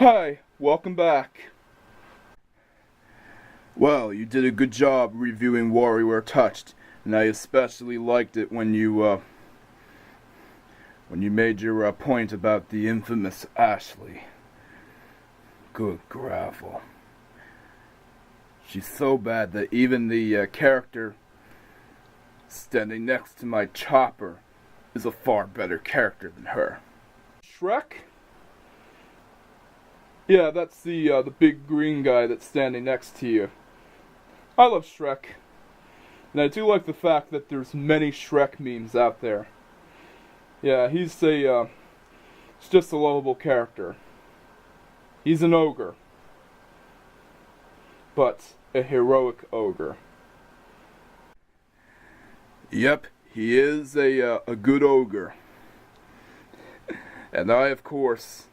Hi, welcome back. Well, you did a good job reviewing WarioWare Touched, and I especially liked it when you made your point about the infamous Ashley. Good gravel. She's so bad that even the character standing next to my chopper is a far better character than her. Shrek? Yeah, that's the big green guy that's standing next to you. I love Shrek. And I do like the fact that there's many Shrek memes out there. Yeah, he's just a lovable character. He's an ogre. But a heroic ogre. Yep, he is a good ogre. And I, of course,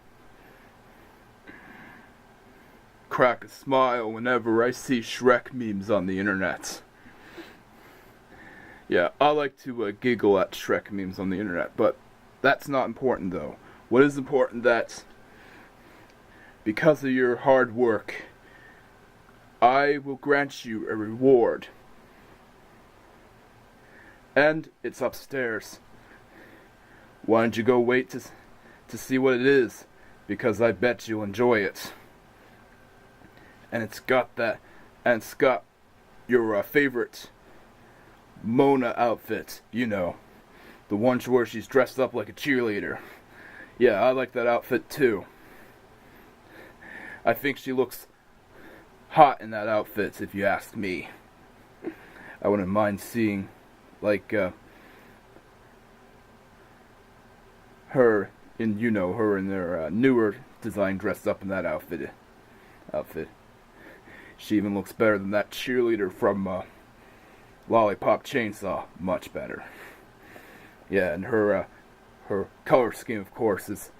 crack a smile whenever I see Shrek memes on the internet. Yeah, I like to giggle at Shrek memes on the internet, but that's not important though. What is important that because of your hard work, I will grant you a reward. And it's upstairs. Why don't you go wait to see what it is? Because I bet you'll enjoy it. And it's got your favorite Mona outfit, you know, the one where she's dressed up like a cheerleader. Yeah, I like that outfit too. I think she looks hot in that outfit, if you ask me. I wouldn't mind seeing, like, her in their newer design dressed up in that outfit. She even looks better than that cheerleader from Lollipop Chainsaw. Much better. Yeah, and her color scheme, of course,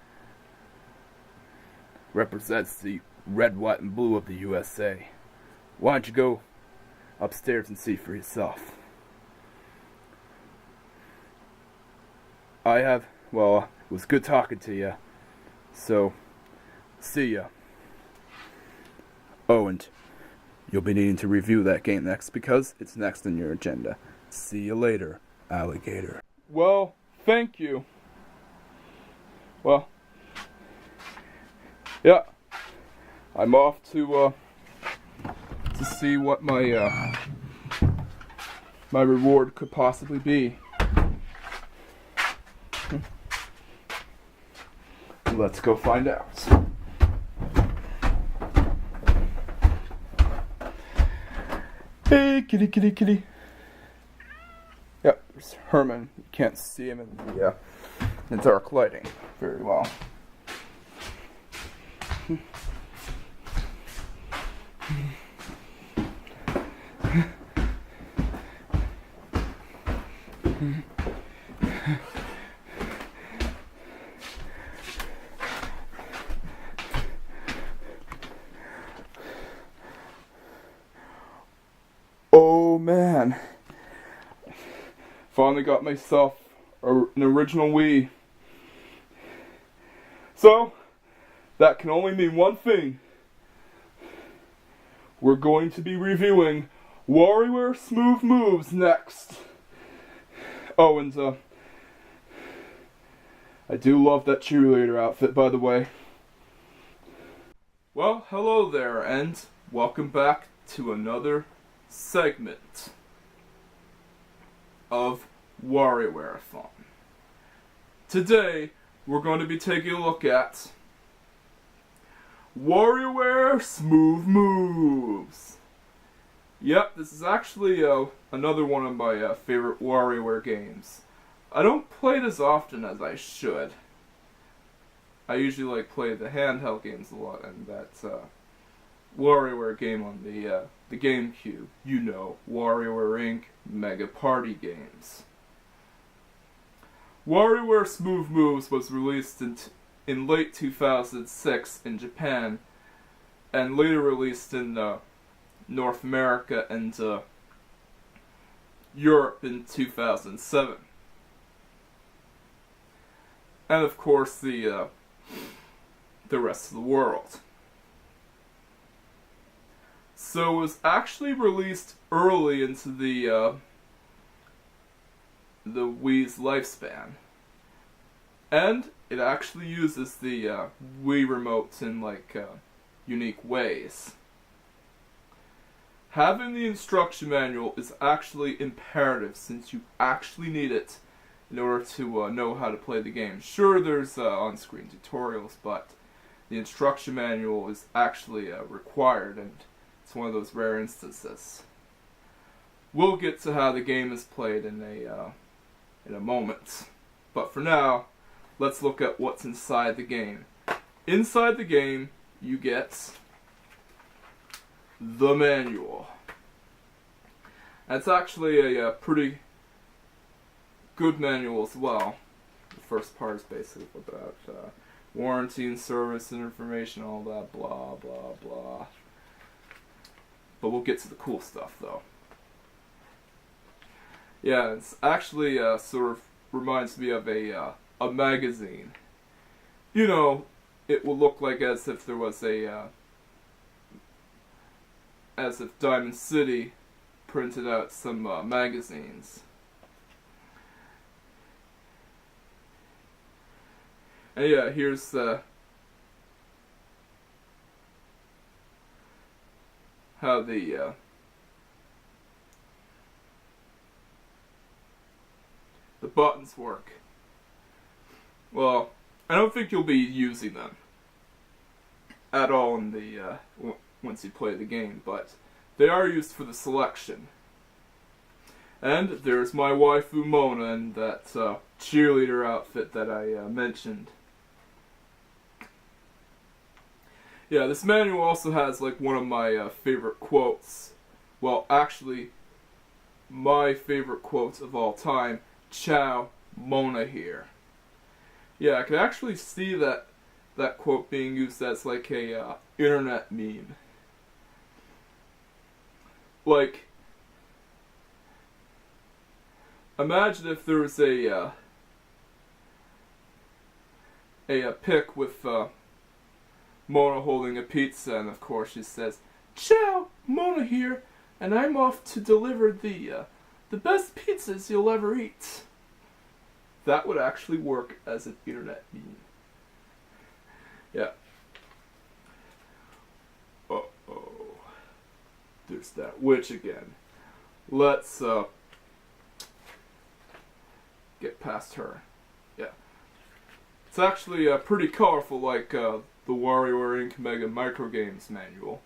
represents the red, white, and blue of the USA. Why don't you go upstairs and see for yourself? It was good talking to you. So, see ya. Oh, and you'll be needing to review that game next because it's next on your agenda. See you later, alligator. Well, thank you. Well, yeah, I'm off to see what my reward could possibly be. Let's go find out. Hey, kitty, kitty, kitty. Yep, there's Herman. You can't see him in the dark lighting very well. Oh man, finally got myself an original Wii. So, that can only mean one thing. We're going to be reviewing WarioWare Smooth Moves next. Oh, and I do love that cheerleader outfit, by the way. Well, hello there, and welcome back to another segment of WarioWare-a-Thon. Today, we're going to be taking a look at WarioWare Smooth Moves. Yep, this is actually another one of my favorite WarioWare games. I don't play it as often as I should. I usually play the handheld games a lot, and that WarioWare game on the GameCube. You know, WarioWare Inc. Mega Party games. WarioWare Smooth Moves was released in late 2006 in Japan, and later released in North America and Europe in 2007. And of course the the rest of the world. So it was actually released early into the Wii's lifespan. And it actually uses the Wii remotes in unique ways. Having the instruction manual is actually imperative since you actually need it in order to know how to play the game. Sure, there's on-screen tutorials, but the instruction manual is actually required, and it's one of those rare instances. We'll get to how the game is played in a moment, but for now, let's look at what's inside the game. Inside the game, you get the manual. And it's actually a pretty good manual as well. The first part is basically about warranty and service and information, all that blah blah blah. But we'll get to the cool stuff though. Yeah, it's actually sort of reminds me of a magazine. You know, it will look like as if there was as if Diamond City printed out some magazines. And yeah, here's how the buttons work. Well, I don't think you'll be using them at all in the once you play the game, but they are used for the selection. And there's my waifu Mona in that cheerleader outfit that I mentioned. Yeah, this manual also has one of my favorite quotes. Well, actually, my favorite quotes of all time. Ciao, Mona here. Yeah, I could actually see that quote being used as a internet meme. Imagine if there was a pic with Mona holding a pizza, and of course she says, "Ciao, Mona here, and I'm off to deliver the best pizzas you'll ever eat." That would actually work as an internet meme. Yeah. Uh-oh. There's that witch again. Let's get past her. Yeah. It's actually pretty colorful, like the WarioWare Inc. Mega Microgames manual.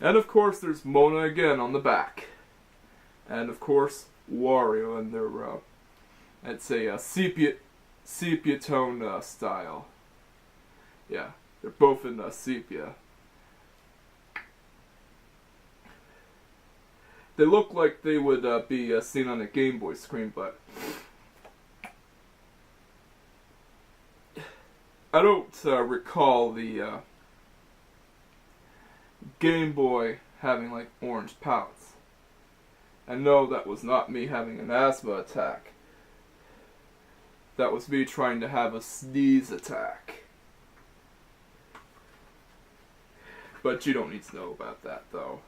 And of course there's Mona again on the back. And of course Wario and their it's a sepia tone style. Yeah, they're both in sepia. They look like they would be seen on a Game Boy screen, but I don't recall the Game Boy having orange palettes. And no, that was not me having an asthma attack. That was me trying to have a sneeze attack. But you don't need to know about that, though.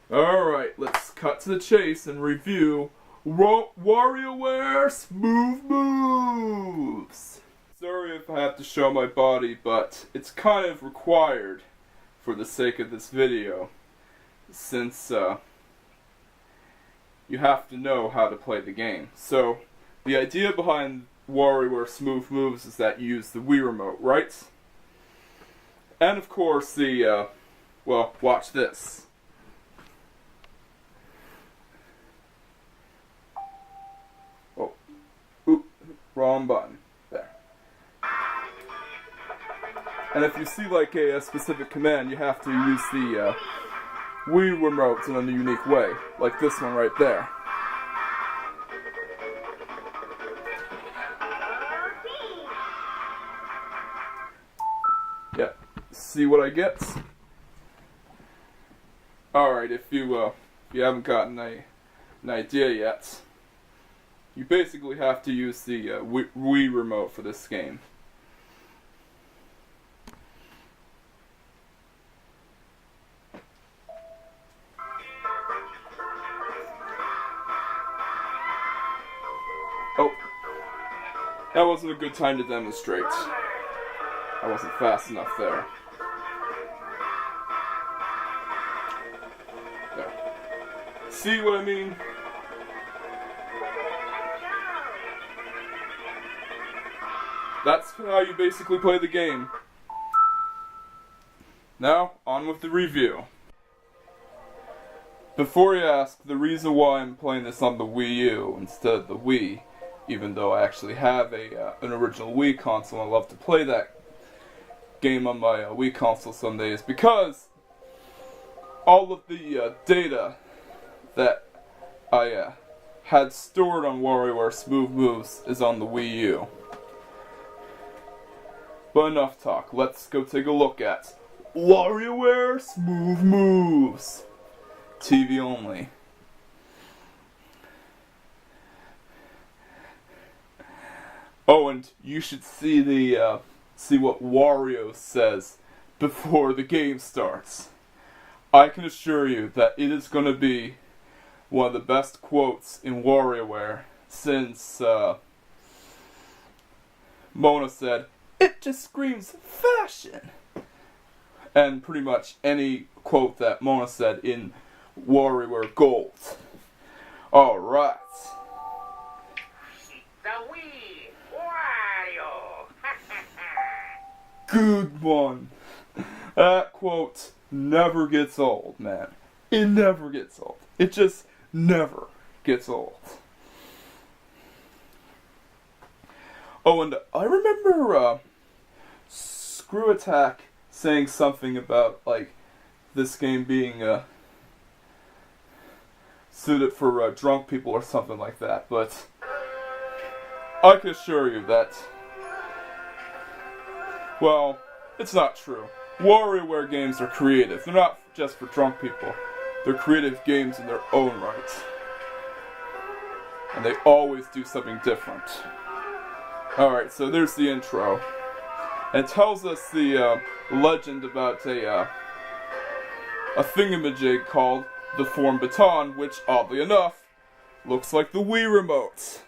Alright, let's cut to the chase and review WarioWare Smooth Moves! Sorry if I have to show my body, but it's kind of required for the sake of this video, since you have to know how to play the game. So, the idea behind WarioWare Smooth Moves is that you use the Wii remote, right? And of course the, well, watch this. Oh, oop, wrong button. There. And if you see a specific command, you have to use the Wii remote in a unique way, like this one right there. Yeah, see what I get? Alright, if you haven't gotten an idea yet, You basically have to use the Wii remote for this game. Oh, that wasn't a good time to demonstrate. I wasn't fast enough there. There. See what I mean? That's how you basically play the game. Now, on with the review. Before you ask, the reason why I'm playing this on the Wii U instead of the Wii, even though I actually have an original Wii console and I love to play that game on my Wii console someday, is because all of the data that I had stored on WarioWare Smooth Moves is on the Wii U. But enough talk, let's go take a look at WarioWare Smooth Moves. TV only. Oh, and you should see see what Wario says before the game starts. I can assure you that it is going to be one of the best quotes in WarioWare since Mona said, "It just screams fashion." And pretty much any quote that Mona said in WarioWare Gold. Alright. The Wii Wario. Good one. That quote never gets old, man. It never gets old. It just never gets old. Oh, and I remember Screw Attack saying something about, like, this game being suited for drunk people or something like that, but I can assure you that, well, it's not true. WarioWare games are creative. They're not just for drunk people. They're creative games in their own right. And they always do something different. Alright, so there's the intro. And it tells us the legend about a thingamajig called the WarioWare-a-Thon, which, oddly enough, looks like the Wii remote.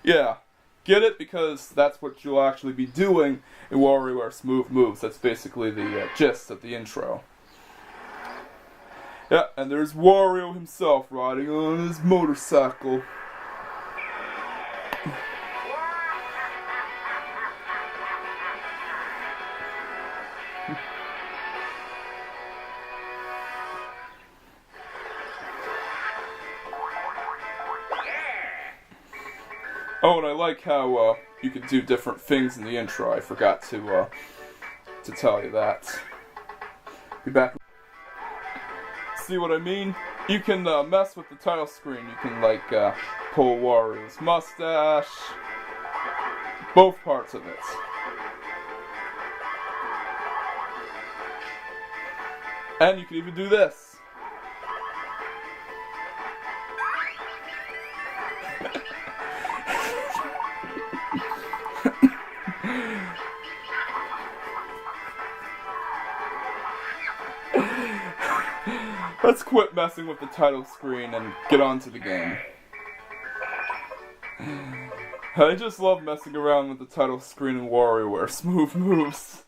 Yeah, get it? Because that's what you'll actually be doing in WarioWare Smooth Moves. That's basically the gist of the intro. Yeah, and there's Wario himself riding on his motorcycle. Oh, and I like how you can do different things in the intro. I forgot to tell you that. Be back. See what I mean? You can mess with the title screen. You can like pull Wario's mustache, both parts of it. And you can even do this. Let's quit messing with the title screen and get on to the game. I just love messing around with the title screen in WarioWare Smooth Moves.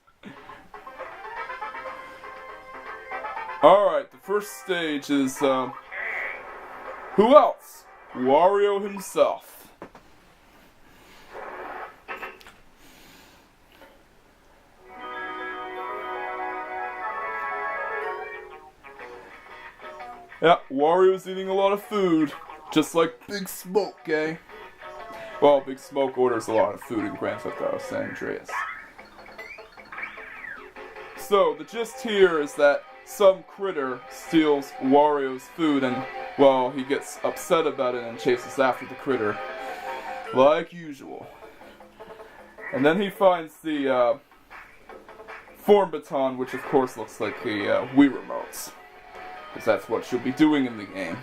Alright, the first stage is, who else? Wario himself. Yeah, Wario's eating a lot of food, just like Big Smoke, eh? Well, Big Smoke orders a lot of food in Grand Theft Auto San Andreas. So, the gist here is that some critter steals Wario's food and, well, he gets upset about it and chases after the critter, like usual. And then he finds the WarioWare-a-Thon, which of course looks like the Wii remotes. Because that's what you'll be doing in the game.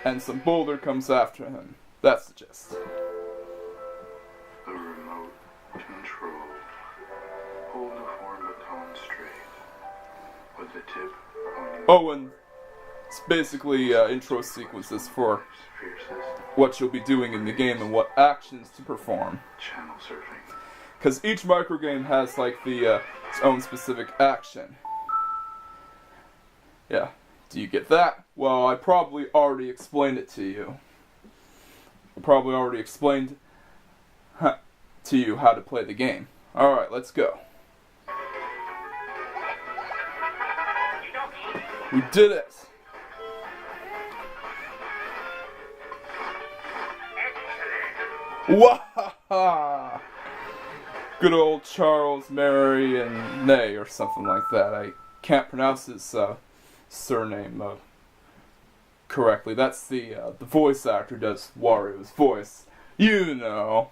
and some boulder comes after him. That's the gist. The remote control. Hold the baton straight with the tip pointing. Oh, and it's basically intro sequences for what you'll be doing in the game and what actions to perform. Channel surfing. Because each microgame has like the its own specific action. Yeah. Do you get that? Well, I probably already explained it to you. I probably already explained to you how to play the game. Alright, let's go. We did it! Wahaha! Good old Charles Mary and Ney or something like that. I can't pronounce his surname correctly. That's the voice actor does Wario's voice. You know.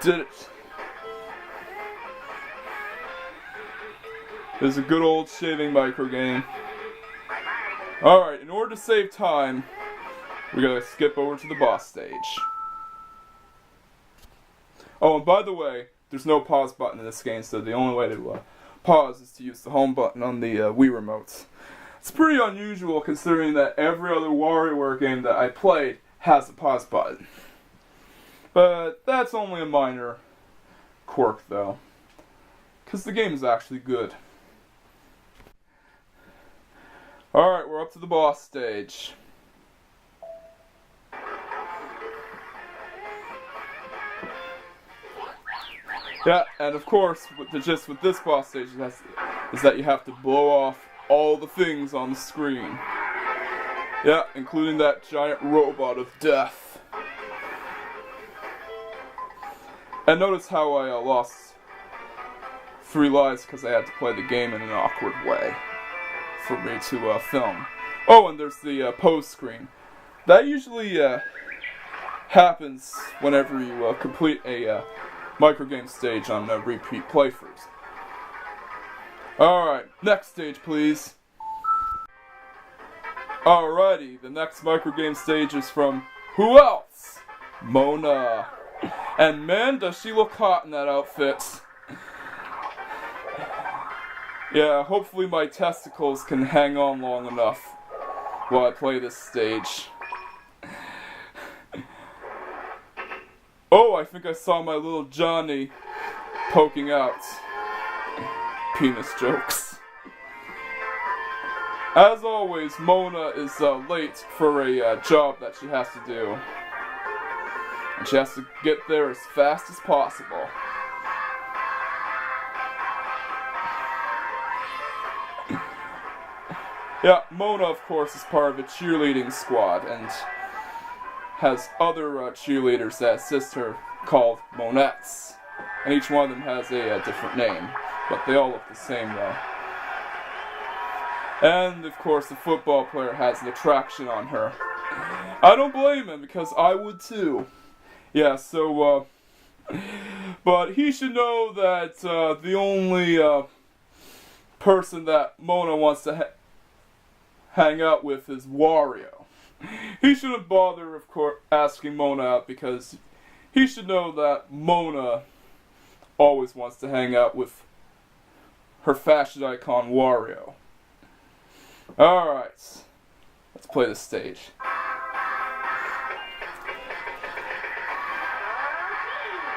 Did it. There's a good old shaving micro game. Alright, in order to save time, we gotta skip over to the boss stage. Oh, and by the way, there's no pause button in this game, so the only way to pause is to use the home button on the Wii remotes. It's pretty unusual considering that every other WarioWare game that I played has a pause button. But that's only a minor quirk, though, because the game is actually good. Alright, we're up to the boss stage. Yeah, and of course, the gist with this boss stage is that you have to blow off all the things on the screen. Yeah, including that giant robot of death. And notice how I lost 3 lives because I had to play the game in an awkward way for me to film. Oh, and there's the pose screen. That usually happens whenever you complete a microgame stage on repeat playthroughs. Alright, next stage please. Alrighty, the next microgame stage is from who else? Mona. And man, does she look hot in that outfit. Yeah, hopefully my testicles can hang on long enough while I play this stage. Oh, I think I saw my little Johnny poking out. Penis jokes. As always, Mona is late for a job that she has to do. And she has to get there as fast as possible. Yeah, Mona, of course, is part of a cheerleading squad and has other cheerleaders that assist her called Monettes. And each one of them has a different name, but they all look the same though. And, of course, the football player has an attraction on her. I don't blame him, because I would too. Yeah, so, but he should know that the only person that Mona wants to hang out with is Wario. He shouldn't bother, of course, asking Mona out, because he should know that Mona always wants to hang out with her fashion icon Wario. Alright, let's play the stage.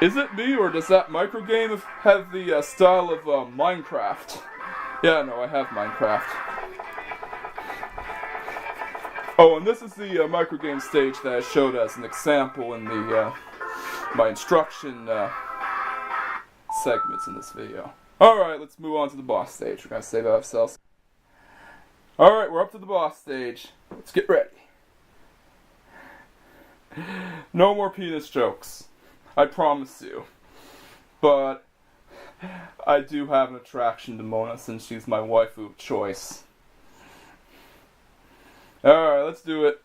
Is it me, or does that microgame have the style of Minecraft? Yeah, no, I have Minecraft. Oh, and this is the microgame stage that I showed as an example in the my instruction segments in this video. Alright, let's move on to the boss stage. We're going to save ourselves. Alright, we're up to the boss stage. Let's get ready. No more penis jokes. I promise you. But I do have an attraction to Mona since she's my waifu of choice. Alright, let's do it.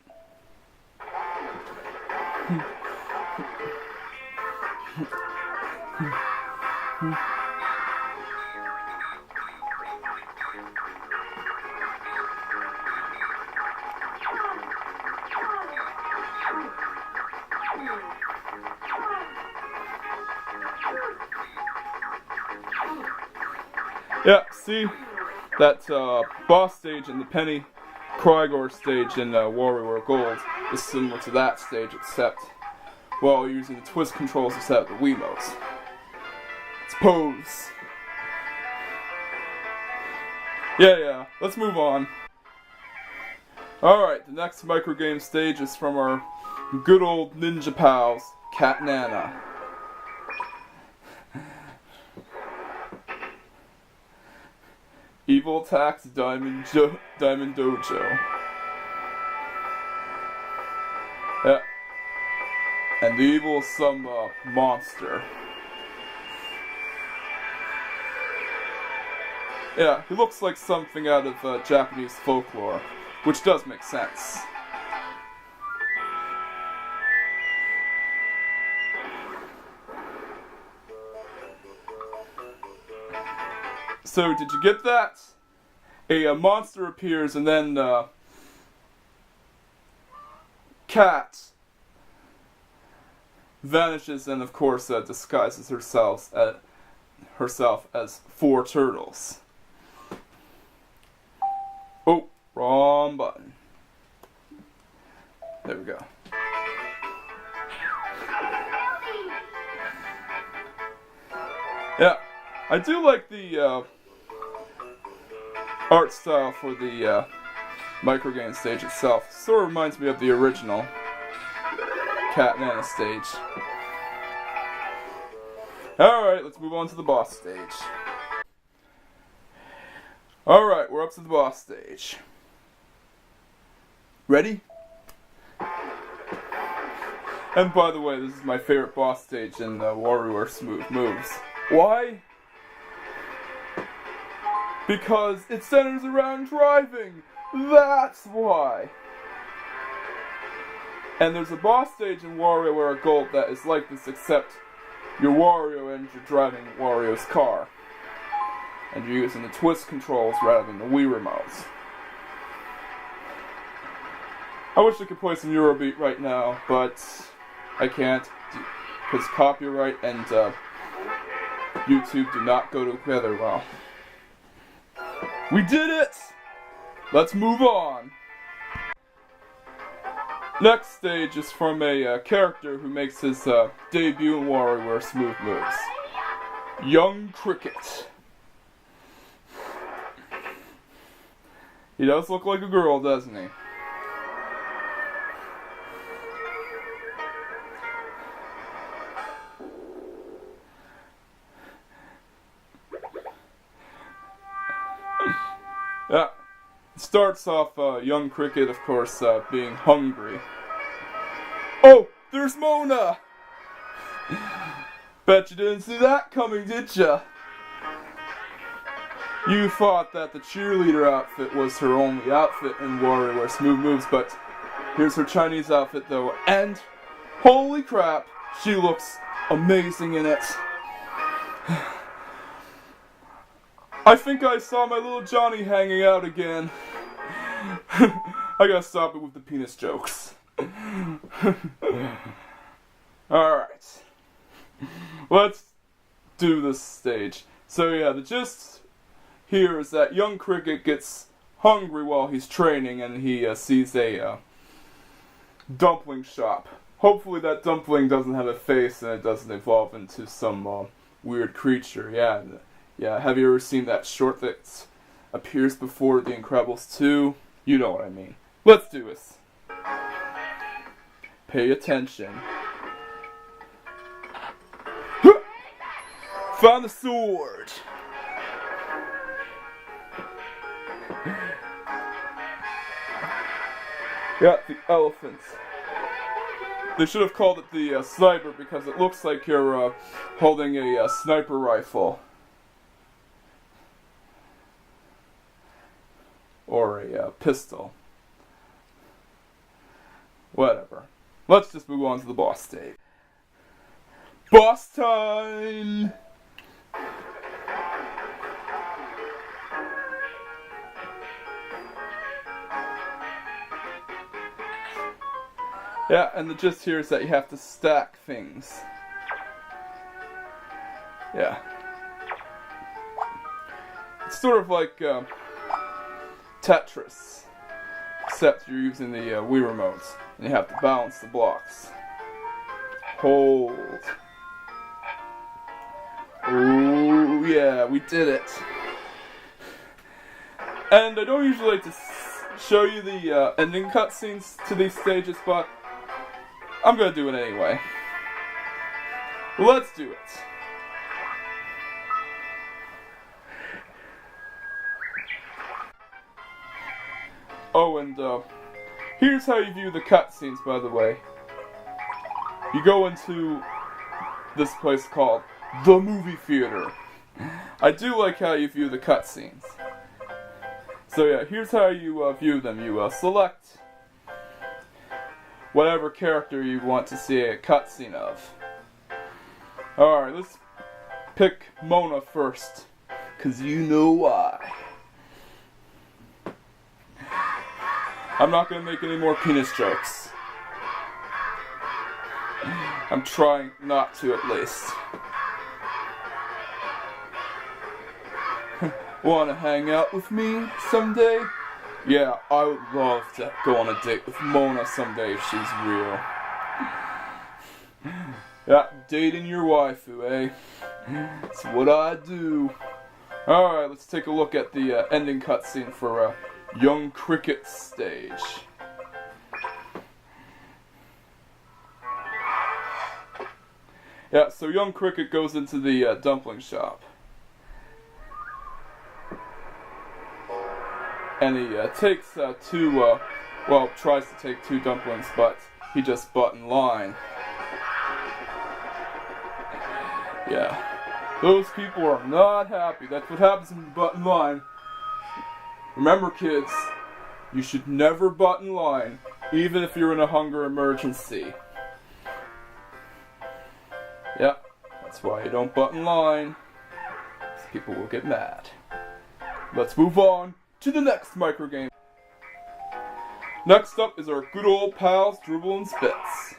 Yeah, see? That boss stage in the Penny Krygor stage in WarioWare Gold is similar to that stage, except, well, using the twist controls instead of the Wiimotes. Let's pose. Yeah, let's move on. Alright, the next microgame stage is from our good old ninja pals, Cat and Anna. Evil Attacks Diamond Dojo. Yeah. And the evil is some monster. Yeah, he looks like something out of Japanese folklore, which does make sense. So, did you get that? A monster appears and then Cat vanishes and of course disguises herself as 4 turtles. Oh, wrong button. There we go. Yeah, I do like the art style for the microgame stage itself. Sort of reminds me of the original Cat and Anna stage. Alright, let's move on to the boss stage. Alright, we're up to the boss stage. Ready? And by the way, this is my favorite boss stage in WarioWare Smooth Moves. Why? Because it centers around driving! That's why! And there's a boss stage in WarioWare Gold that is like this, except you're Wario and you're driving Wario's car. And you're using the twist controls rather than the Wii remotes. I wish I could play some Eurobeat right now, but I can't, because copyright and YouTube do not go together well. We did it! Let's move on. Next stage is from a character who makes his debut in WarioWare Smooth Moves. Young Cricket. He does look like a girl, doesn't he? Yeah. It starts off young Cricket, of course, being hungry. Oh, there's Mona! Bet you didn't see that coming, did ya? You thought that the cheerleader outfit was her only outfit in WarioWare Smooth Moves, but here's her Chinese outfit though, and holy crap, she looks amazing in it. I think I saw my little Johnny hanging out again. I gotta stop it with the penis jokes. Alright. Let's do this stage. So yeah, the gist here is that young Cricket gets hungry while he's training and he sees a dumpling shop. Hopefully that dumpling doesn't have a face and it doesn't evolve into some weird creature. Yeah, have you ever seen that short that appears before The Incredibles 2? You know what I mean. Let's do this. Pay attention. Found the sword! Yeah, the elephant. They should have called it the sniper because it looks like you're holding a sniper rifle. Or a pistol. Whatever. Let's just move on to the boss stage. Boss time! Yeah, and the gist here is that you have to stack things. Yeah. It's sort of like Tetris, except you're using the Wii remotes, and you have to balance the blocks. Hold. Ooh, yeah, we did it. And I don't usually like to show you the ending cutscenes to these stages, but I'm gonna do it anyway. Let's do it. Oh, and here's how you view the cutscenes, by the way. You go into this place called the movie theater. I do like how you view the cutscenes. So yeah, here's how you view them. You select whatever character you want to see a cutscene of. Alright, let's pick Mona first, 'cause you know why. I'm not gonna make any more penis jokes. I'm trying not to, at least. Wanna hang out with me someday? Yeah, I would love to go on a date with Mona someday if she's real. Yeah, dating your waifu, eh? That's what I do. Alright, let's take a look at the ending cutscene for Young Cricket's stage. Yeah, so Young Cricket goes into the dumpling shop. And he takes tries to take 2 dumplings, but he just butt in line. Yeah. Those people are not happy. That's what happens when you butt in line. Remember, kids, you should never butt in line, even if you're in a hunger emergency. Yeah, that's why you don't butt in line. Because people will get mad. Let's move on to the next microgame. Next up is our good old pals, Dribble and Spitz.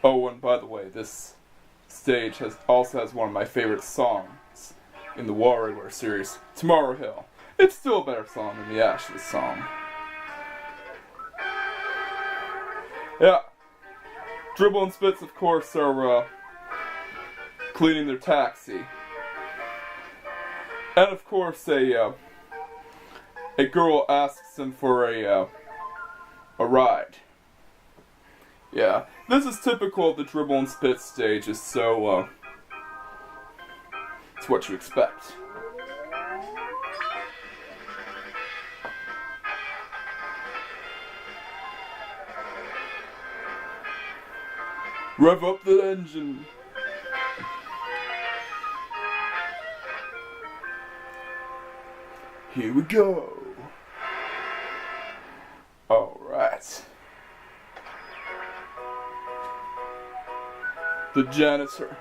Oh, and by the way, this stage also has one of my favorite songs in the WarioWare series, Tomorrow Hill. It's still a better song than the Ashley song. Yeah, Dribble and Spitz, of course, are cleaning their taxi. And of course, a girl asks them for a ride. Yeah, this is typical of the Dribble and Spitz stages, so it's what you expect. Rev up the engine. Here we go. Alright. The janitor.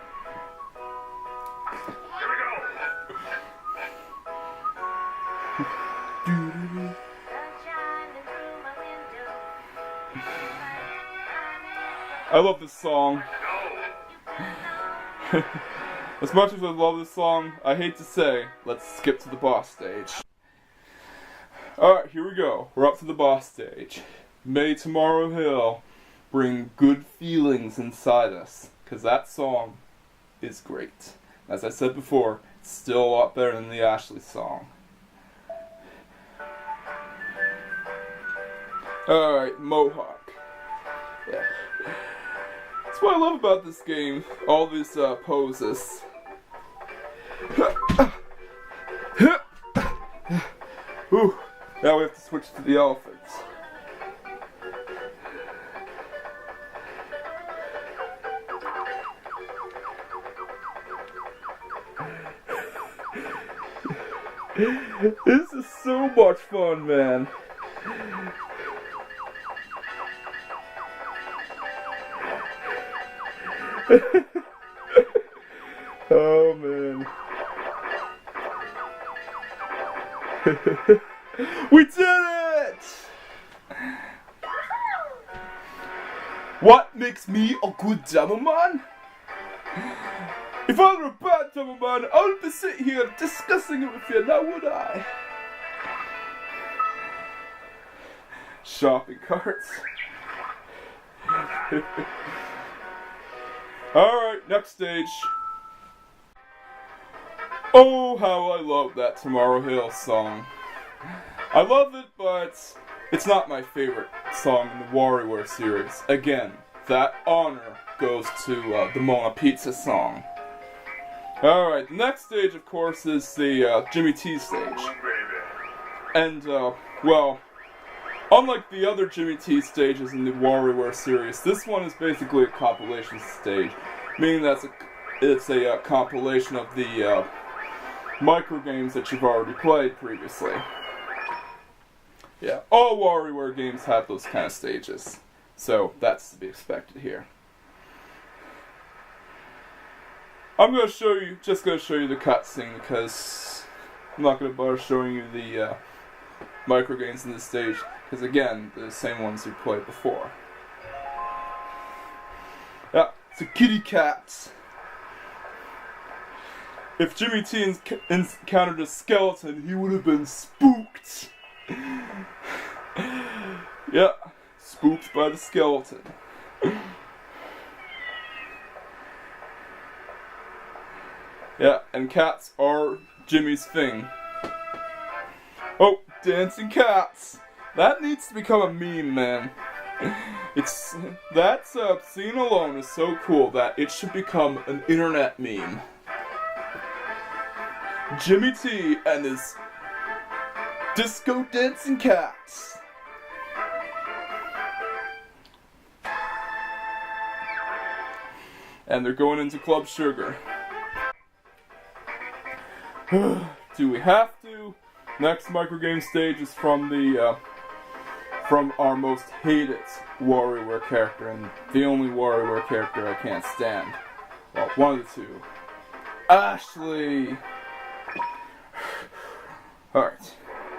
Here we go. I love this song. As much as I love this song, I hate to say, let's skip to the boss stage. Alright, here we go. We're up to the boss stage. May Tomorrow Hill bring good feelings inside us, because that song is great. As I said before, it's still a lot better than the Ashley song. Alright, Mohawk. Yeah. That's what I love about this game. All these poses. Whew. Now we have to switch to the elephants. This is so much fun, man. Oh, man. We did it! What makes me a good gentleman? If I were a bad gentleman, I would be sitting here discussing it with you, now would I? Shopping carts. Alright, next stage. Oh, how I love that Tomorrow Hill song. I love it, but it's not my favorite song in the WarioWare series. Again, that honor goes to the Mona Pizza song. Alright, the next stage, of course, is the Jimmy T stage. And, well, unlike the other Jimmy T stages in the WarioWare series, this one is basically a compilation stage, meaning that it's a compilation of the micro games that you've already played previously. Yeah, all WarioWare games have those kind of stages, so that's to be expected here. I'm just gonna show you the cutscene because I'm not gonna bother showing you the micro games in this stage because again, they're the same ones you played before. Yeah, it's a kitty cat. If Jimmy T encountered a skeleton, he would have been spooked. Yeah, spooked by the skeleton. Yeah, and cats are Jimmy's thing. Oh, dancing cats! That needs to become a meme, man. That scene alone is so cool that it should become an internet meme. Jimmy T and his disco dancing cats. And they're going into Club Sugar. Do we have to? Next microgame stage is from our most hated WarioWare character and the only WarioWare character I can't stand. Well, one of the two. Ashley! Alright.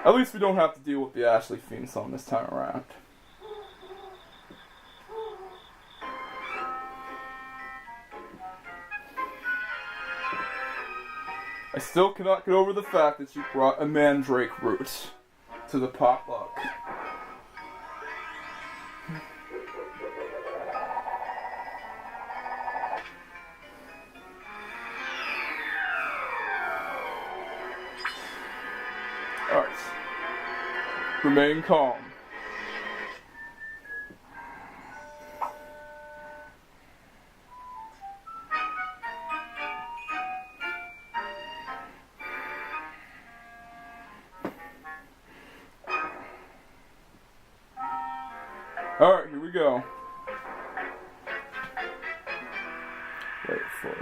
At least we don't have to deal with the Ashley theme song this time around. I still cannot get over the fact that you brought a mandrake root to the potluck. Alright. Remain calm. Alright, here we go. Wait for it.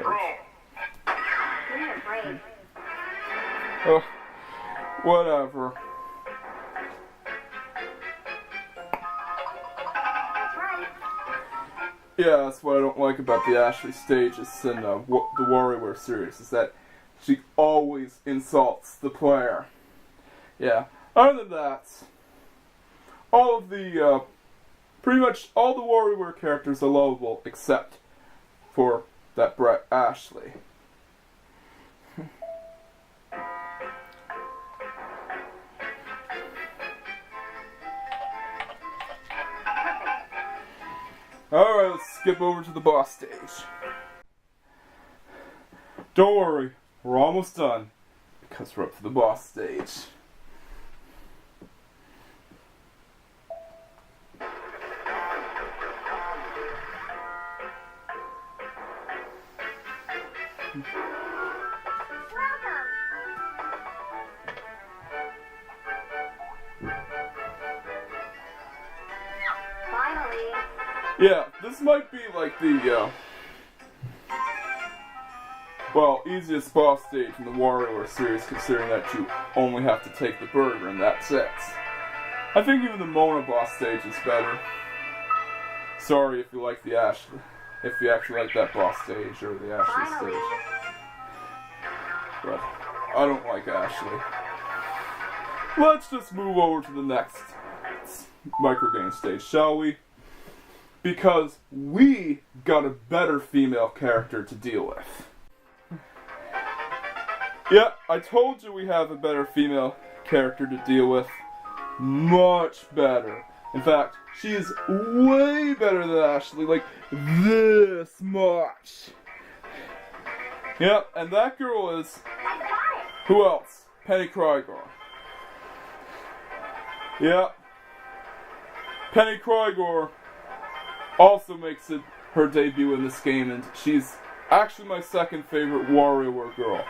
Give me a break. Oh, whatever. That's right. Yeah, that's what I don't like about the Ashley stages in the WarioWare series, is that she always insults the player. Yeah, other than that, all of the, pretty much all the WarioWare characters are lovable, except for that Brett Ashley. Alright, let's skip over to the boss stage. Don't worry, we're almost done, because we're up to the boss stage. Finally. Yeah, this might be like the, well, easiest boss stage in the WarioWare series, considering that you only have to take the burger and that's it. I think even the Mona boss stage is better. Sorry if you like the Ashley, if you actually like that boss stage or the Ashley Finally. stage. But I don't like Ashley. Let's just move over to the next microgame stage, shall we? because we got a better female character to deal with. Yeah, I told you we have a better female character to deal with. Much better. In fact, she is way better than Ashley, like this much. Yep, and that girl is... who else? Penny Krygor. Yep. Penny Krygor also makes her debut in this game, and she's actually my second favorite WarioWare girl.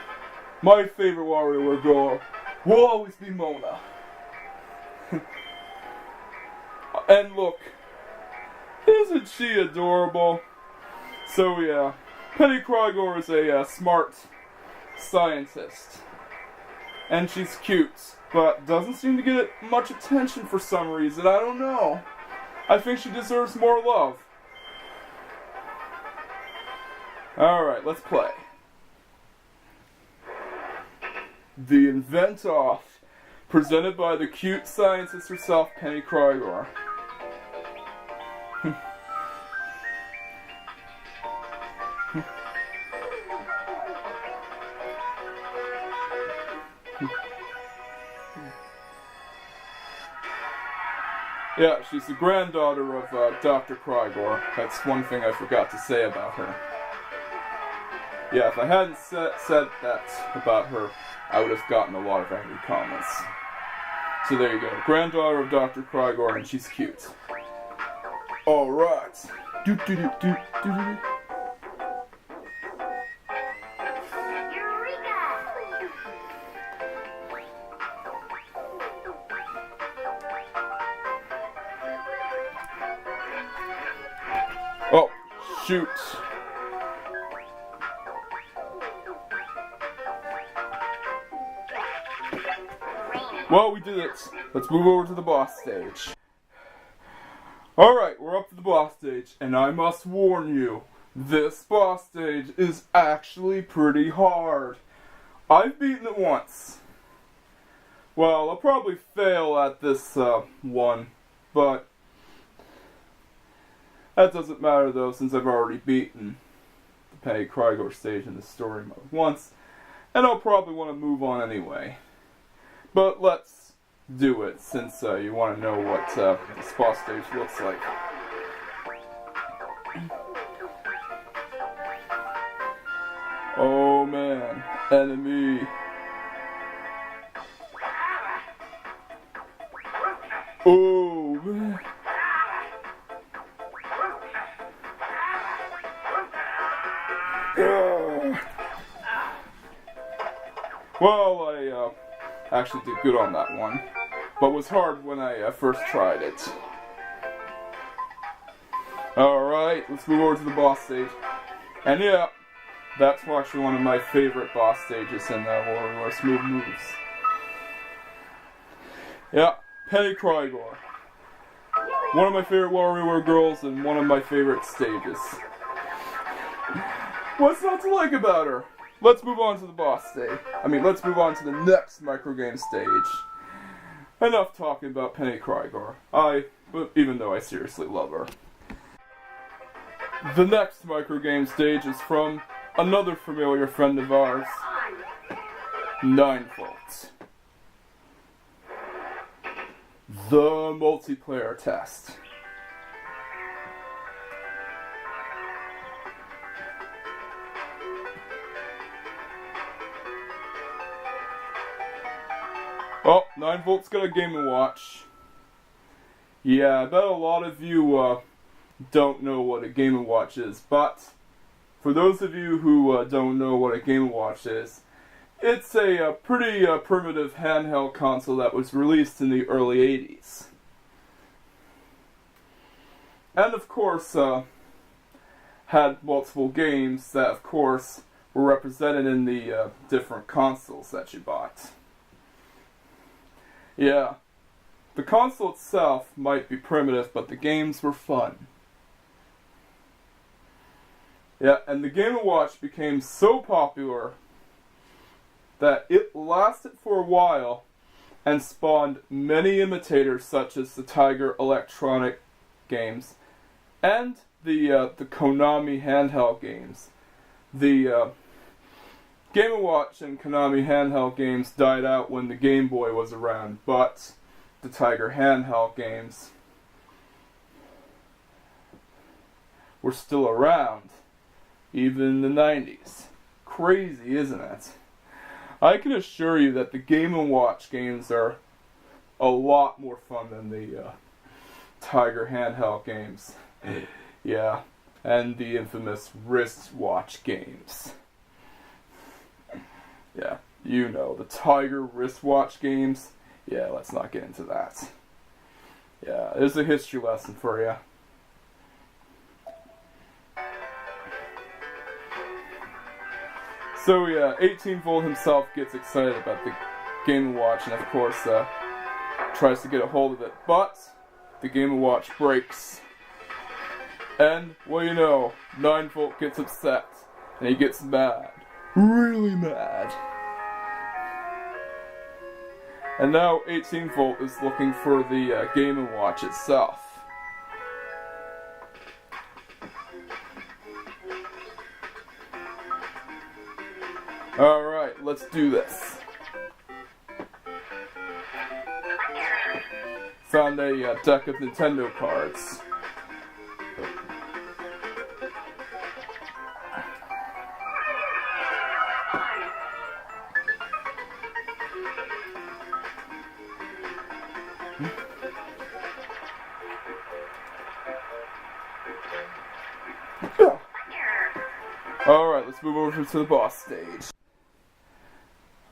My favorite WarioWare girl will always be Mona. And look, isn't she adorable? So yeah, Penny Krygor is a smart scientist. And she's cute, but doesn't seem to get much attention for some reason. I don't know. I think she deserves more love. Alright, let's play. The Invent Off, presented by the cute scientist herself, Penny Krygor. Yeah, she's the granddaughter of Dr. Krygor. That's one thing I forgot to say about her. Yeah, if I hadn't said that about her, I would have gotten a lot of angry comments. So there you go. Granddaughter of Dr. Krygor, and she's cute. Alright. Oh, shoot. Well, we did it. Let's move over to the boss stage. Alright, we're up to the boss stage, and I must warn you, this boss stage is actually pretty hard. I've beaten it once. Well, I'll probably fail at this one, but that doesn't matter though, since I've already beaten the Penny Krygor stage in the story mode once, and I'll probably want to move on anyway. But let's do it, since you want to know what this boss stage looks like. Oh man, enemy. Oh man. Well, I actually did good on that one, but was hard when I first tried it. Alright, let's move over to the boss stage. And yeah, that's actually one of my favorite boss stages in WarioWare Smooth Moves. Yeah, Penny Krygor. One of my favorite WarioWare girls and one of my favorite stages. What's not to like about her? Let's move on to the boss stage. Let's move on to the next microgame stage. Enough talking about Penny Krygor. Even though I seriously love her. The next microgame stage is from another familiar friend of ours, 9 Volts. The multiplayer test. Oh, 9 Volts got a Game & Watch. Yeah, I bet a lot of you don't know what a Game & Watch is, but for those of you who don't know what a Game & Watch is, it's a pretty primitive handheld console that was released in the early 80s. And of course, had multiple games that of course were represented in the different consoles that you bought. Yeah, the console itself might be primitive, but the games were fun. Yeah, and the Game & Watch became so popular that it lasted for a while and spawned many imitators such as the Tiger Electronic games and the Konami handheld games. The Game & Watch and Konami handheld games died out when the Game Boy was around, but the Tiger handheld games were still around, even in the 90s. Crazy, isn't it? I can assure you that the Game & Watch games are a lot more fun than the Tiger handheld games. Yeah, and the infamous wristwatch games. Yeah, you know, the Tiger wristwatch games. Yeah, let's not get into that. Yeah, there's a history lesson for you. So yeah, 18-Volt himself gets excited about the Game & Watch and of course tries to get a hold of it. But the Game & Watch breaks. And, well you know, 9-Volt gets upset. And he gets mad. Really mad. And now 18-Volt is looking for the Game & Watch itself. Alright, let's do this. Found a deck of Nintendo cards. Alright, let's move over to the boss stage.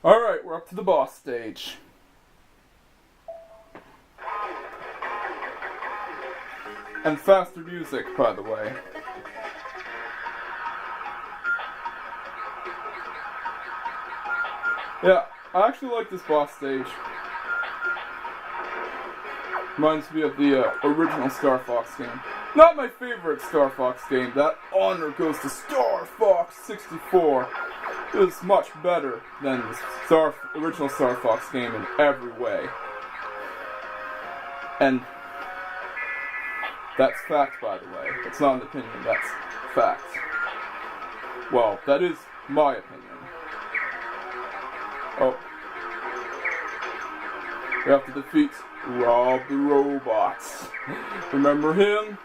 Alright, we're up to the boss stage. And faster music, by the way. Yeah, I actually like this boss stage. Reminds me of the original Star Fox game. Not my favorite Star Fox game. That honor goes to Star Fox 64. It was much better than the original Star Fox game in every way. And that's fact, by the way. It's not an opinion, that's fact. Well, that is my opinion. Oh. We have to defeat Rob the Robot. Remember him?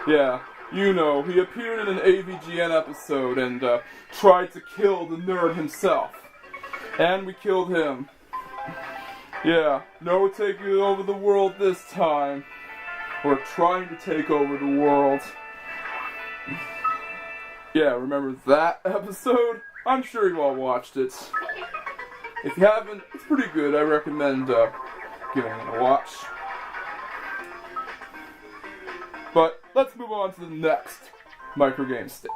Yeah, you know, he appeared in an AVGN episode and tried to kill the nerd himself. And we killed him. Yeah, no taking over the world this time. We're trying to take over the world. Yeah, remember that episode? I'm sure you all watched it. If you haven't, it's pretty good. I recommend giving it a watch. But let's move on to the next microgame stage.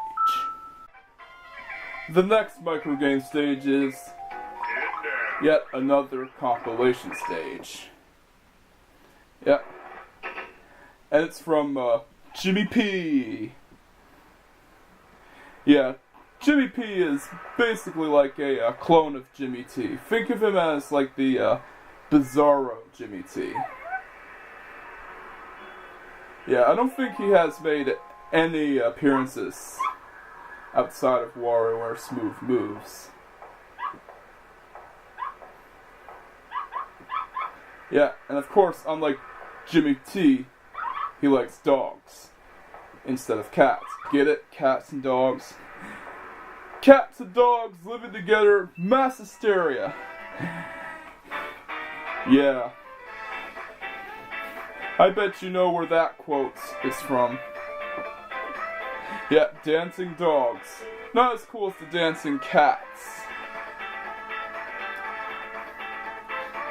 The next microgame stage is yet another compilation stage. Yep. And it's from Jimmy P. Yeah, Jimmy P is basically like a clone of Jimmy T. Think of him as like the Bizarro Jimmy T. Yeah, I don't think he has made any appearances outside of WarioWare Smooth Moves. Yeah, and of course, unlike Jimmy T, he likes dogs instead of cats. Get it? Cats and dogs. Cats and dogs living together, mass hysteria. Yeah. I bet you know where that quote is from. Yeah, dancing dogs. Not as cool as the dancing cats.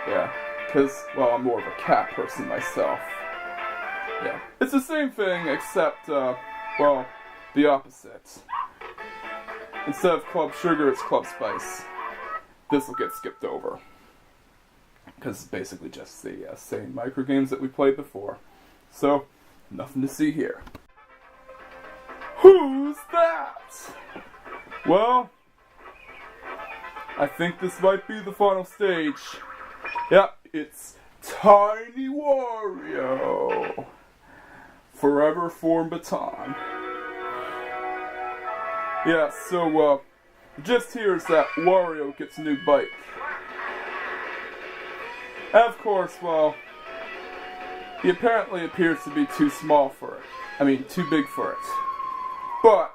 Yeah, because, well, I'm more of a cat person myself. Yeah, it's the same thing, except, well, the opposite. Instead of Club Sugar, it's Club Spice. This will get skipped over. Because it's basically just the same microgames that we played before. So, nothing to see here. Who's that? Well, I think this might be the final stage. Yep, it's Tiny Wario. forever form baton. Yeah, so, just here is that Wario gets a new bike. And of course, well, he apparently appears to be too small for it. I mean, too big for it. But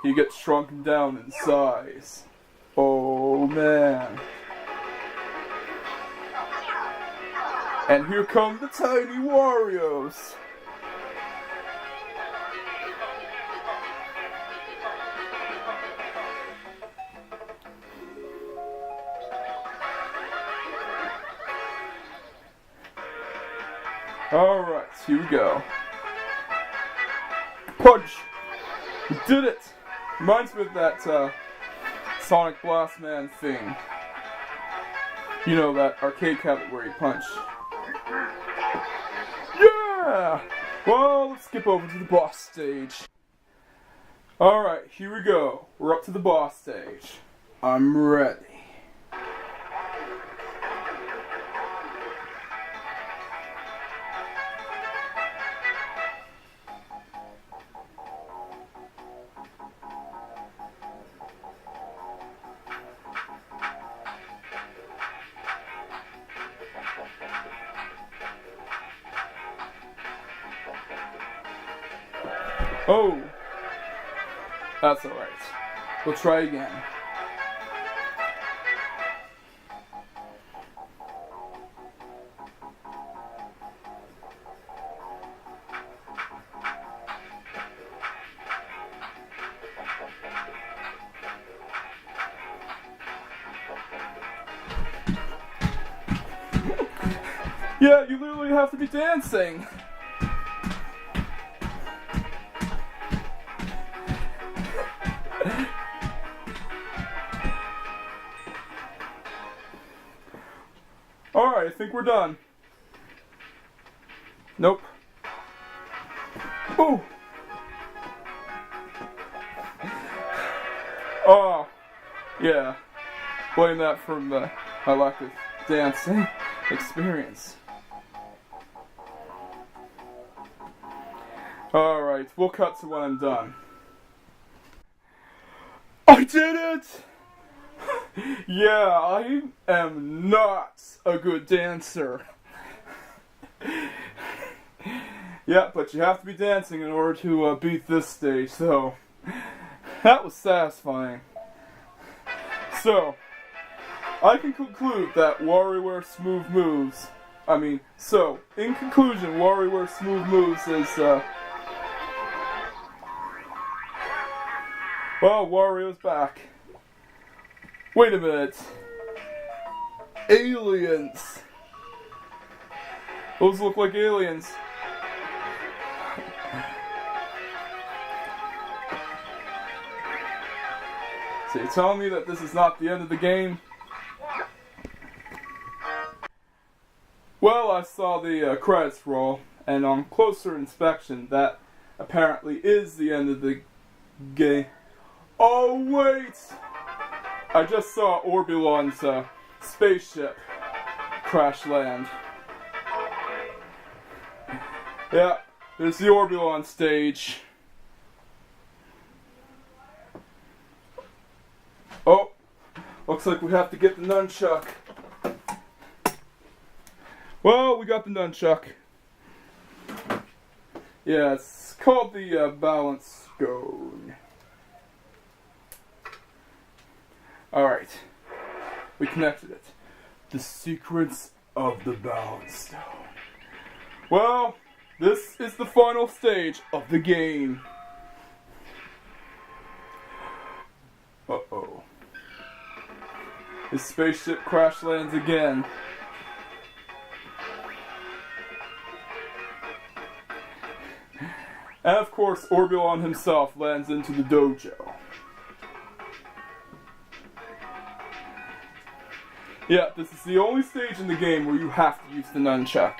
he gets shrunken down in size. Oh man. And here come the tiny Warios. Alright, here we go. Punch! We did it! Reminds me of that Sonic Blast Man thing. You know, that arcade cabinet where you punch. Yeah! Well, let's skip over to the boss stage. Alright, here we go. We're up to the boss stage. I'm ready. Oh, that's alright. We'll try again. Yeah, you literally have to be dancing. Alright, I think we're done. Nope. Ooh! Oh, yeah. Blame that from my lack of dancing experience. Alright, we'll cut to when I'm done. I did it! Yeah, I am not a good dancer. Yeah, but you have to be dancing in order to beat this stage, so that was satisfying. So, I can conclude that WarioWare Smooth Moves, in conclusion, WarioWare Smooth Moves is, well, Wario's back. Wait a minute. Aliens. Those look like aliens. So you're telling me that this is not the end of the game? Well, I saw the credits roll, and on closer inspection, that apparently is the end of the game. Oh, wait! I just saw Orbulon's spaceship crash land. Yeah, there's the Orbulon stage. Oh, looks like we have to get the nunchuck. Well, we got the nunchuck. Yeah, it's called the balance stone. Alright, we connected it. The secrets of the balance stone. Well, this is the final stage of the game. Uh-oh. His spaceship crash lands again. And of course, Orbulon himself lands into the dojo. Yeah, this is the only stage in the game where you have to use the nunchuck.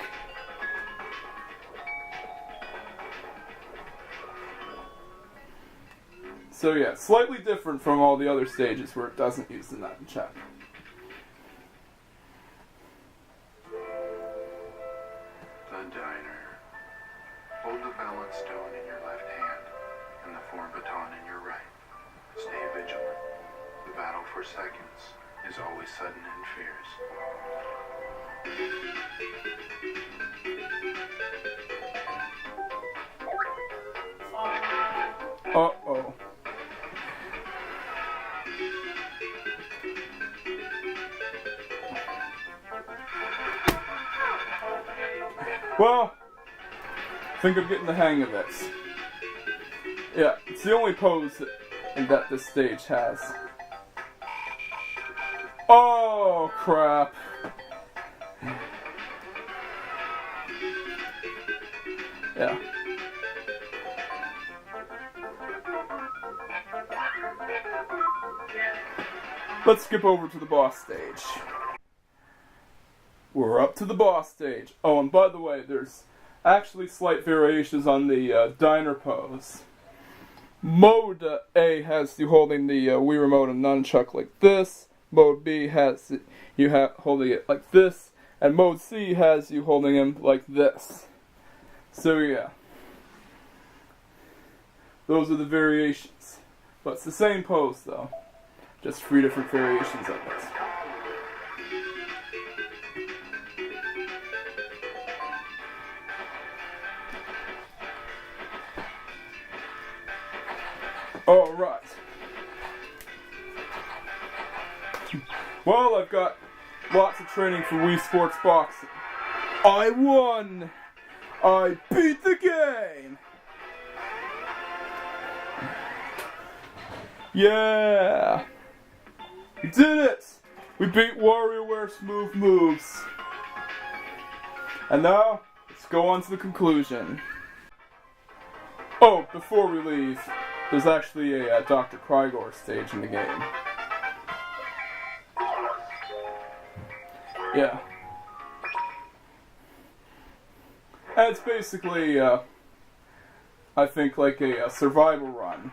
So yeah, slightly different from all the other stages where it doesn't use the nunchuck. The diner. Hold the balance balance stone in your left hand and the form baton in your right. Stay vigilant. The battle for seconds is always sudden and fierce. Uh-oh. Well, I think I'm getting the hang of this. Yeah, it's the only pose that this stage has. Oh, crap. Yeah. Let's skip over to the boss stage. We're up to the boss stage. Oh, and by the way, there's actually slight variations on the diner pose. Mode A has you holding the Wii Remote and nunchuck like this. Mode B has you holding it like this. And Mode C has you holding him like this. So yeah. Those are the variations. But it's the same pose though. Just 3 different variations of it. Alright. Well, I've got lots of training for Wii Sports Boxing. I won! I beat the game! Yeah! We did it! We beat WarioWare Smooth Moves. And now, let's go on to the conclusion. Oh, before we leave, there's actually a Dr. Krygor stage in the game. Yeah. And it's basically, I think, like a survival run.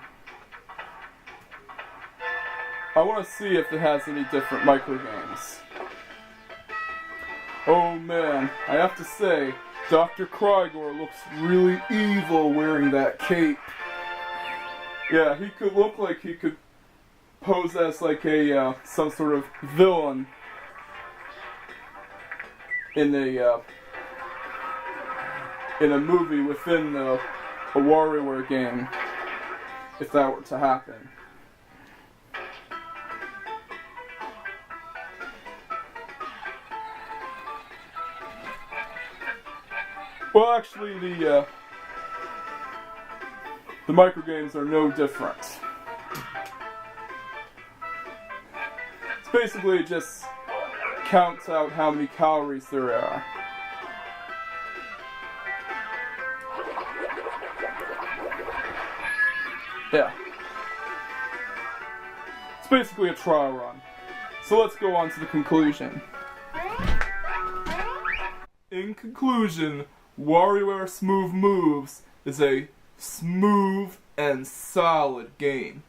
I want to see if it has any different microgames. Oh man, I have to say, Dr. Krygor looks really evil wearing that cape. Yeah, he could look like he could pose as like a some sort of villain in a movie within a WarioWare game, if that were to happen. Well, actually, the microgames are no different. It's basically just counts out how many calories there are. Yeah. It's basically a trial run. So let's go on to the conclusion. In conclusion, WarioWare Smooth Moves is a smooth and solid game.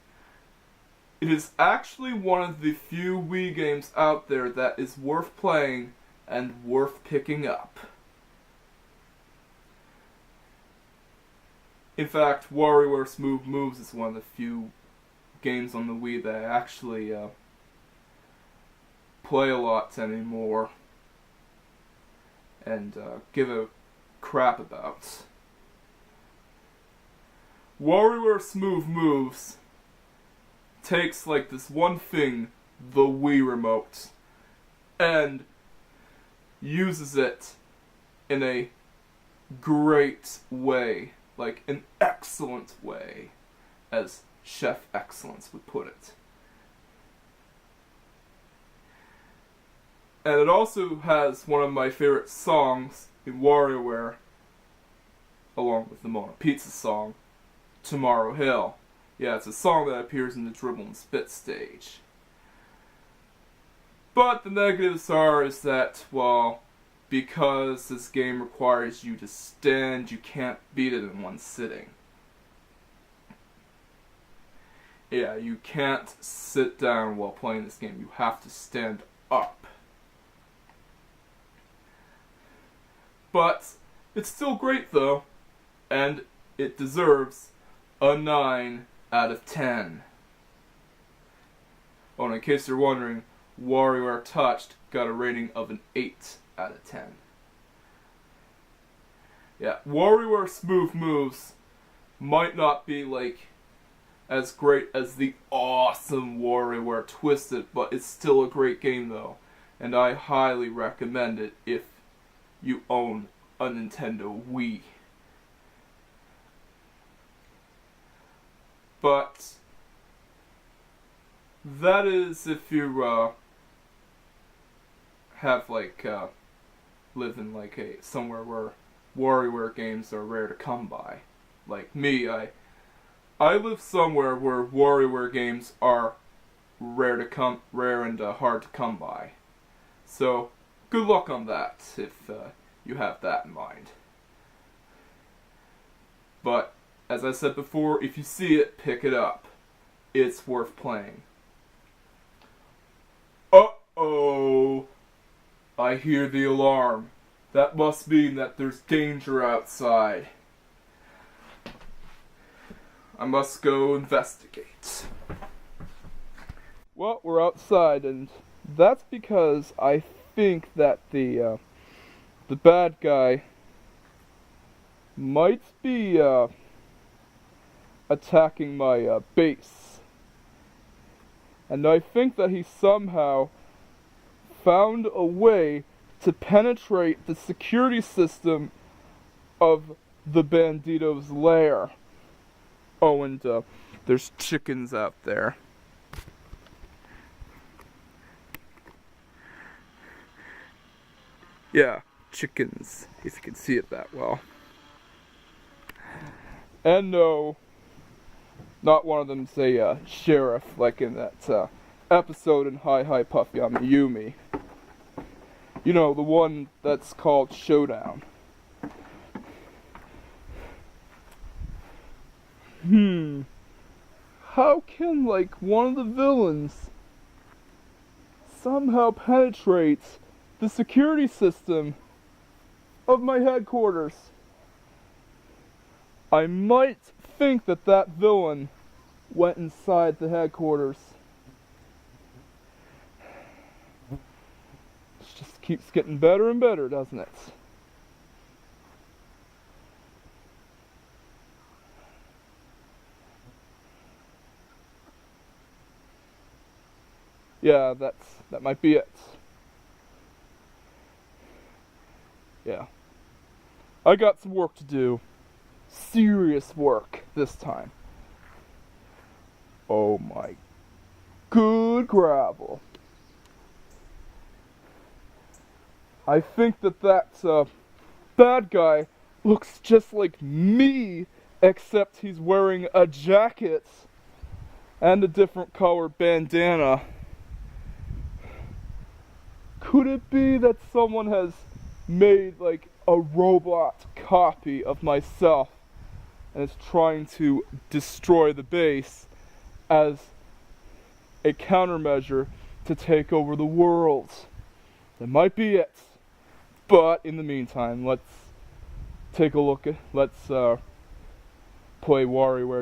It is actually one of the few Wii games out there that is worth playing and worth picking up. In fact, WarioWare Smooth Moves is one of the few games on the Wii that I actually play a lot anymore and give a crap about. WarioWare Smooth Moves takes like this one thing, the Wii Remote, and uses it in a great way, like an excellent way, as Chef Excellence would put it. And it also has one of my favorite songs in WarioWare, along with the Mona Pizza song, Tomorrow Hill. Yeah, it's a song that appears in the Dribble and Spit stage. But the negatives are is that, well, because this game requires you to stand, you can't beat it in one sitting. Yeah, you can't sit down while playing this game. You have to stand up. But it's still great though, and it deserves a 9 out of 10. Oh, and in case you're wondering, WarioWare Touched got a rating of an 8 out of 10. Yeah, WarioWare Smooth Moves might not be like as great as the awesome WarioWare Twisted, but it's still a great game though, and I highly recommend it if you own a Nintendo Wii. But that is if you have like live in like somewhere where WarioWare games are rare to come by. Like me, I live somewhere where WarioWare games are rare and hard to come by. So good luck on that if you have that in mind. But as I said before, if you see it, pick it up. It's worth playing. Uh-oh! I hear the alarm. That must mean that there's danger outside. I must go investigate. Well, we're outside, and that's because I think that the bad guy might be attacking my base. And I think that he somehow found a way to penetrate the security system of the Bandito's lair. Oh, and there's chickens out there. Yeah, chickens, if you can see it that well. And no, not one of them's a sheriff like in that episode in Hi Hi Puffy on Yumi. You know, the one that's called Showdown. How can, like, one of the villains somehow penetrate the security system of my headquarters? I might think that that villain went inside the headquarters. It just keeps getting better and better, doesn't it? Yeah, that might be it. Yeah. I got some work to do. Serious work this time. Oh my good gravel. I think that bad guy looks just like me, except he's wearing a jacket and a different colored bandana. Could it be that someone has made like a robot copy of myself and is trying to destroy the base as a countermeasure to take over the world? That might be it. But in the meantime, let's play WarioWare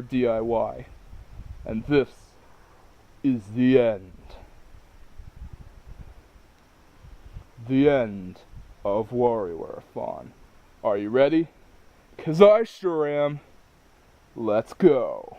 DIY. And this is the end. The end of WarioWare-a-Thon. Are you ready? 'Cause I sure am. Let's go.